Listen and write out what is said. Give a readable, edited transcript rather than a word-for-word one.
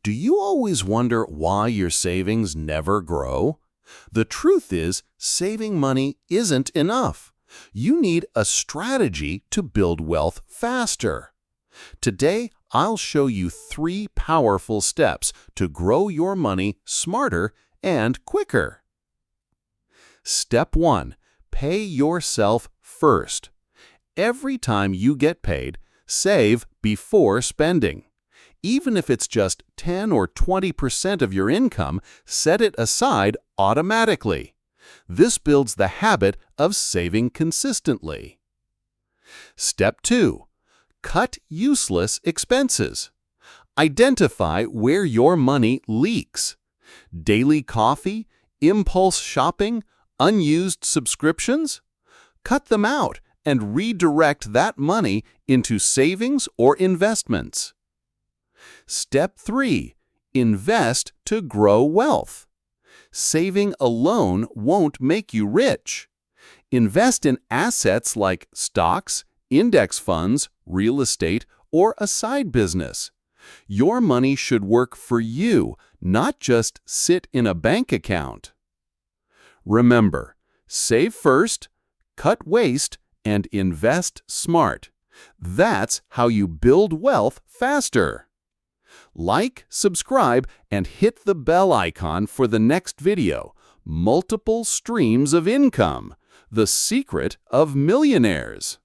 Do you always wonder why your savings never grow? The truth is, saving money isn't enough. You need a strategy to build wealth faster. Today, I'll show you 3 powerful steps to grow your money smarter and quicker. Step 1. Pay yourself first. Every time you get paid, save before spending. Even if it's just 10 or 20% of your income, set it aside automatically. This builds the habit of saving consistently. Step 2. Cut useless expenses. Identify where your money leaks. Daily coffee, impulse shopping, unused subscriptions? Cut them out and redirect that money into savings or investments. Step 3. Invest to grow wealth. Saving alone won't make you rich. Invest in assets like stocks, index funds, real estate, or a side business. Your money should work for you, not just sit in a bank account. Remember, save first, cut waste, and invest smart. That's how you build wealth faster. Like, subscribe, and hit the bell icon for the next video. Multiple streams of income. The secret of millionaires.